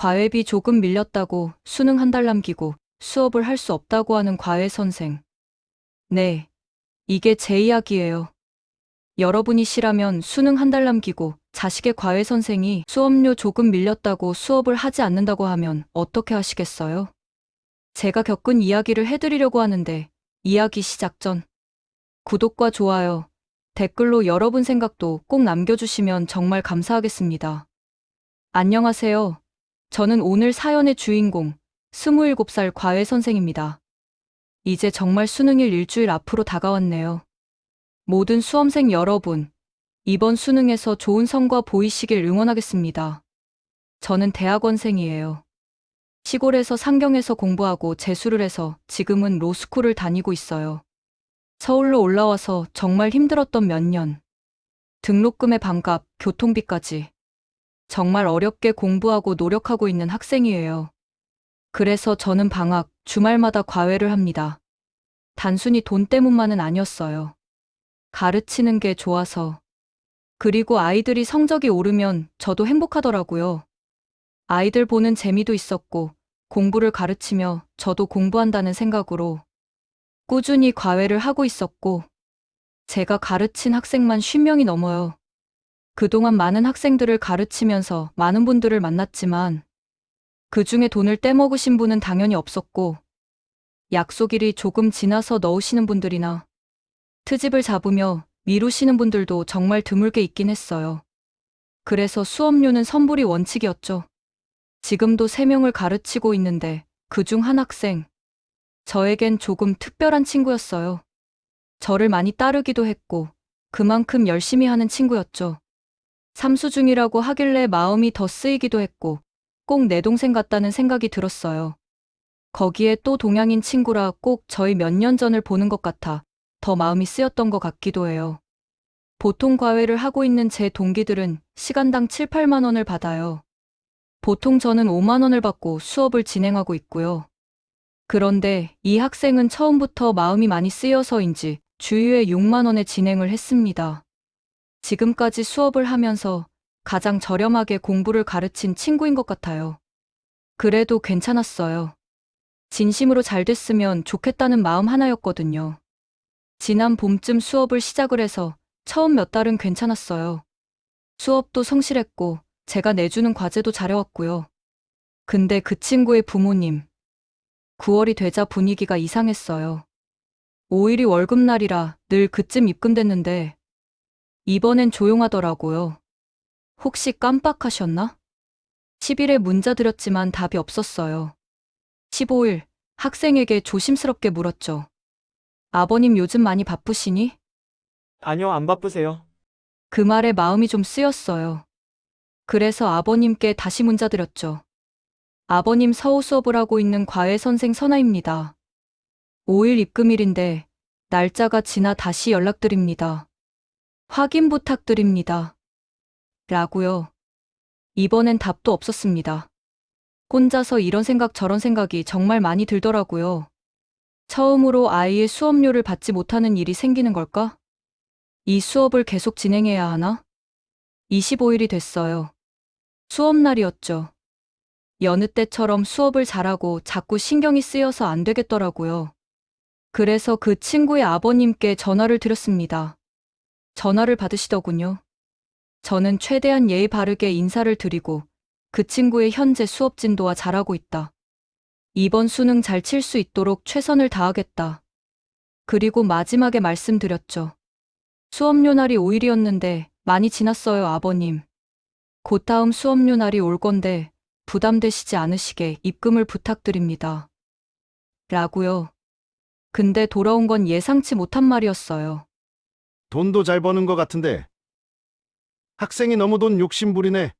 과외비 조금 밀렸다고 수능 한 달 남기고 수업을 할 수 없다고 하는 과외 선생. 네, 이게 제 이야기예요. 여러분이시라면 수능 한 달 남기고 자식의 과외 선생이 수업료 조금 밀렸다고 수업을 하지 않는다고 하면 어떻게 하시겠어요? 제가 겪은 이야기를 해드리려고 하는데 이야기 시작 전 구독과 좋아요, 댓글로 여러분 생각도 꼭 남겨주시면 정말 감사하겠습니다. 안녕하세요. 저는 오늘 사연의 주인공 27살 과외 선생입니다. 이제 정말 수능일 일주일 앞으로 다가왔네요. 모든 수험생 여러분, 이번 수능에서 좋은 성과 보이시길 응원하겠습니다. 저는 대학원생이에요. 시골에서 상경에서 공부하고 재수를 해서 지금은 로스쿨을 다니고 있어요. 서울로 올라와서 정말 힘들었던 몇 년. 등록금의 반값, 교통비까지. 정말 어렵게 공부하고 노력하고 있는 학생이에요. 그래서 저는 방학, 주말마다 과외를 합니다. 단순히 돈 때문만은 아니었어요. 가르치는 게 좋아서. 그리고 아이들이 성적이 오르면 저도 행복하더라고요. 아이들 보는 재미도 있었고, 공부를 가르치며 저도 공부한다는 생각으로 꾸준히 과외를 하고 있었고, 제가 가르친 학생만 50명이 넘어요. 그동안 많은 학생들을 가르치면서 많은 분들을 만났지만, 그 중에 돈을 떼먹으신 분은 당연히 없었고, 약속일이 조금 지나서 넣으시는 분들이나 트집을 잡으며 미루시는 분들도 정말 드물게 있긴 했어요. 그래서 수업료는 선불이 원칙이었죠. 지금도 3명을 가르치고 있는데 그중 한 학생. 저에겐 조금 특별한 친구였어요. 저를 많이 따르기도 했고 그만큼 열심히 하는 친구였죠. 삼수중이라고 하길래 마음이 더 쓰이기도 했고 꼭 내 동생 같다는 생각이 들었어요. 거기에 또 동양인 친구라 꼭 저희 몇 년 전을 보는 것 같아 더 마음이 쓰였던 것 같기도 해요. 보통 과외를 하고 있는 제 동기들은 시간당 7, 8만 원을 받아요. 보통 저는 5만 원을 받고 수업을 진행하고 있고요. 그런데 이 학생은 처음부터 마음이 많이 쓰여서인지 주휴에 6만 원에 진행을 했습니다. 지금까지 수업을 하면서 가장 저렴하게 공부를 가르친 친구인 것 같아요. 그래도 괜찮았어요. 진심으로 잘 됐으면 좋겠다는 마음 하나였거든요. 지난 봄쯤 수업을 시작을 해서 처음 몇 달은 괜찮았어요. 수업도 성실했고 제가 내주는 과제도 잘해왔고요. 근데 그 친구의 부모님, 9월이 되자 분위기가 이상했어요. 5일이 월급날이라 늘 그쯤 입금됐는데 이번엔 조용하더라고요. 혹시 깜빡하셨나? 10일에 문자 드렸지만 답이 없었어요. 15일, 학생에게 조심스럽게 물었죠. 아버님 요즘 많이 바쁘시니? 아니요, 안 바쁘세요. 그 말에 마음이 좀 쓰였어요. 그래서 아버님께 다시 문자 드렸죠. 아버님 서우 수업을 하고 있는 과외 선생 선아입니다. 5일 입금일인데 날짜가 지나 다시 연락드립니다. 확인 부탁드립니다. 라고요. 이번엔 답도 없었습니다. 혼자서 이런 생각 저런 생각이 정말 많이 들더라고요. 처음으로 아이의 수업료를 받지 못하는 일이 생기는 걸까? 이 수업을 계속 진행해야 하나? 25일이 됐어요. 수업날이었죠. 여느 때처럼 수업을 잘하고 자꾸 신경이 쓰여서 안 되겠더라고요. 그래서 그 친구의 아버님께 전화를 드렸습니다. 전화를 받으시더군요. 저는 최대한 예의 바르게 인사를 드리고 그 친구의 현재 수업 진도와 잘하고 있다. 이번 수능 잘 칠 수 있도록 최선을 다하겠다. 그리고 마지막에 말씀드렸죠. 수업료 날이 5일이었는데 많이 지났어요, 아버님. 곧 다음 수업료 날이 올 건데 부담되시지 않으시게 입금을 부탁드립니다. 라고요. 근데 돌아온 건 예상치 못한 말이었어요. 돈도 잘 버는 것 같은데 학생이 너무 돈 욕심부리네.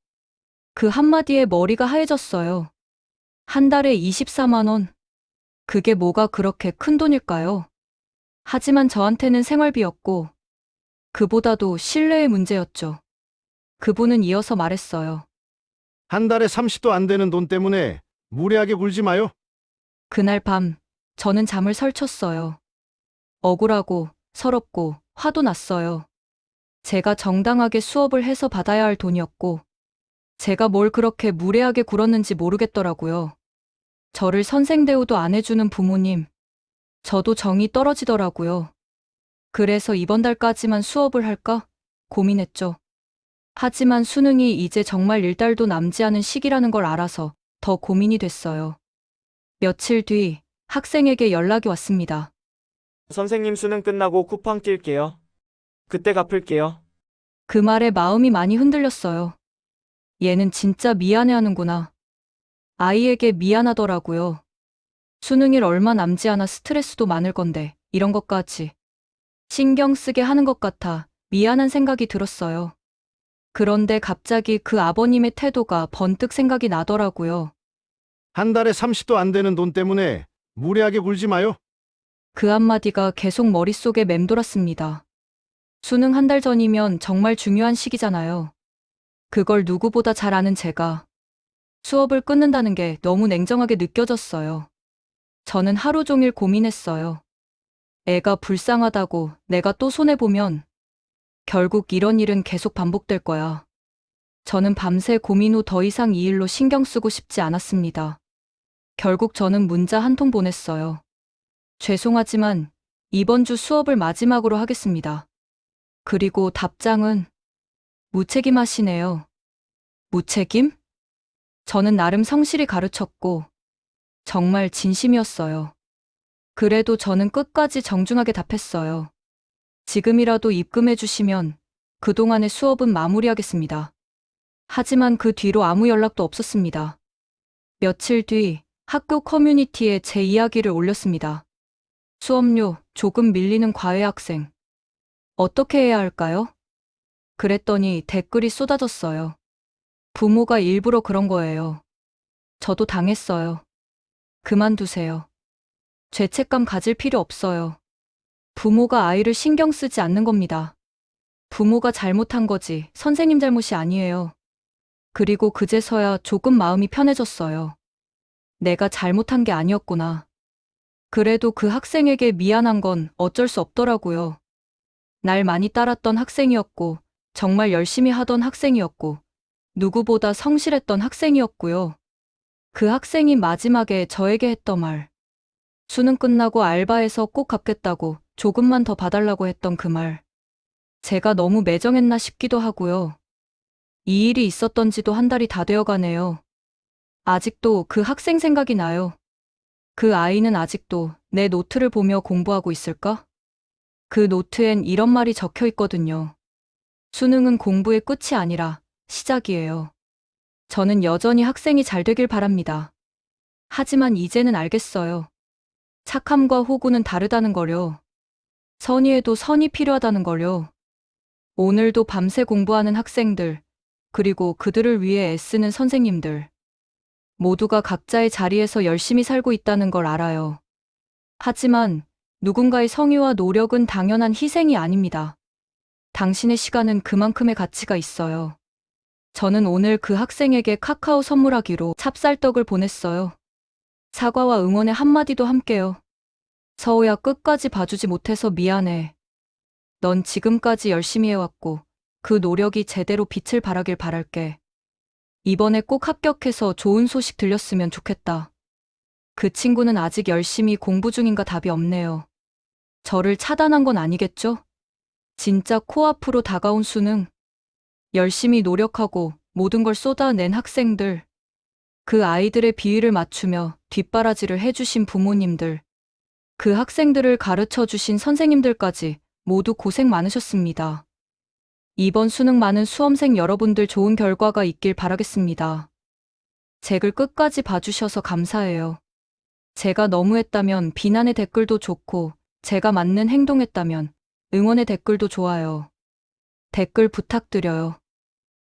그 한마디에 머리가 하얘졌어요. 한 달에 24만 원. 그게 뭐가 그렇게 큰 돈일까요? 하지만 저한테는 생활비였고, 그보다도 신뢰의 문제였죠. 그분은 이어서 말했어요. 한 달에 30도 안 되는 돈 때문에 무례하게 굴지 마요. 그날 밤, 저는 잠을 설쳤어요. 억울하고, 서럽고, 화도 났어요. 제가 정당하게 수업을 해서 받아야 할 돈이었고, 제가 뭘 그렇게 무례하게 굴었는지 모르겠더라고요. 저를 선생 대우도 안 해주는 부모님. 저도 정이 떨어지더라고요. 그래서 이번 달까지만 수업을 할까 고민했죠. 하지만 수능이 이제 정말 1달도 남지 않은 시기라는 걸 알아서 더 고민이 됐어요. 며칠 뒤 학생에게 연락이 왔습니다. 선생님 수능 끝나고 쿠팡 뛸게요. 그때 갚을게요. 그 말에 마음이 많이 흔들렸어요. 얘는 진짜 미안해하는구나. 아이에게 미안하더라고요. 수능일 얼마 남지 않아 스트레스도 많을 건데 이런 것까지 신경 쓰게 하는 것 같아 미안한 생각이 들었어요. 그런데 갑자기 그 아버님의 태도가 번뜩 생각이 나더라고요. 한 달에 30도 안 되는 돈 때문에 무례하게 굴지 마요. 그 한마디가 계속 머릿속에 맴돌았습니다. 수능 한 달 전이면 정말 중요한 시기잖아요. 그걸 누구보다 잘 아는 제가 수업을 끊는다는 게 너무 냉정하게 느껴졌어요. 저는 하루 종일 고민했어요. 애가 불쌍하다고 내가 또 손해보면 결국 이런 일은 계속 반복될 거야. 저는 밤새 고민 후 더 이상 이 일로 신경 쓰고 싶지 않았습니다. 결국 저는 문자 한 통 보냈어요. 죄송하지만 이번 주 수업을 마지막으로 하겠습니다. 그리고 답장은 무책임하시네요. 무책임? 저는 나름 성실히 가르쳤고 정말 진심이었어요. 그래도 저는 끝까지 정중하게 답했어요. 지금이라도 입금해 주시면 그동안의 수업은 마무리하겠습니다. 하지만 그 뒤로 아무 연락도 없었습니다. 며칠 뒤 학교 커뮤니티에 제 이야기를 올렸습니다. 수업료 조금 밀리는 과외 학생. 어떻게 해야 할까요? 그랬더니 댓글이 쏟아졌어요. 부모가 일부러 그런 거예요. 저도 당했어요. 그만두세요. 죄책감 가질 필요 없어요. 부모가 아이를 신경 쓰지 않는 겁니다. 부모가 잘못한 거지 선생님 잘못이 아니에요. 그리고 그제서야 조금 마음이 편해졌어요. 내가 잘못한 게 아니었구나. 그래도 그 학생에게 미안한 건 어쩔 수 없더라고요. 날 많이 따랐던 학생이었고, 정말 열심히 하던 학생이었고, 누구보다 성실했던 학생이었고요. 그 학생이 마지막에 저에게 했던 말. 수능 끝나고 알바해서 꼭 갚겠다고 조금만 더 봐달라고 했던 그 말. 제가 너무 매정했나 싶기도 하고요. 이 일이 있었던 지도 한 달이 다 되어 가네요. 아직도 그 학생 생각이 나요. 그 아이는 아직도 내 노트를 보며 공부하고 있을까? 그 노트엔 이런 말이 적혀 있거든요. 수능은 공부의 끝이 아니라 시작이에요. 저는 여전히 학생이 잘 되길 바랍니다. 하지만 이제는 알겠어요. 착함과 호구는 다르다는 거요. 선의에도 선이 필요하다는 거요. 오늘도 밤새 공부하는 학생들, 그리고 그들을 위해 애쓰는 선생님들. 모두가 각자의 자리에서 열심히 살고 있다는 걸 알아요. 하지만 누군가의 성의와 노력은 당연한 희생이 아닙니다. 당신의 시간은 그만큼의 가치가 있어요. 저는 오늘 그 학생에게 카카오 선물하기로 찹쌀떡을 보냈어요. 사과와 응원의 한마디도 함께요. 서우야, 끝까지 봐주지 못해서 미안해. 넌 지금까지 열심히 해왔고 그 노력이 제대로 빛을 발하길 바랄게. 이번에 꼭 합격해서 좋은 소식 들렸으면 좋겠다. 그 친구는 아직 열심히 공부 중인가 답이 없네요. 저를 차단한 건 아니겠죠? 진짜 코앞으로 다가온 수능. 열심히 노력하고 모든 걸 쏟아낸 학생들. 그 아이들의 비위를 맞추며 뒷바라지를 해주신 부모님들. 그 학생들을 가르쳐 주신 선생님들까지 모두 고생 많으셨습니다. 이번 수능 많은 수험생 여러분들 좋은 결과가 있길 바라겠습니다. 제 글 끝까지 봐주셔서 감사해요. 제가 너무했다면 비난의 댓글도 좋고, 제가 맞는 행동했다면 응원의 댓글도 좋아요. 댓글 부탁드려요.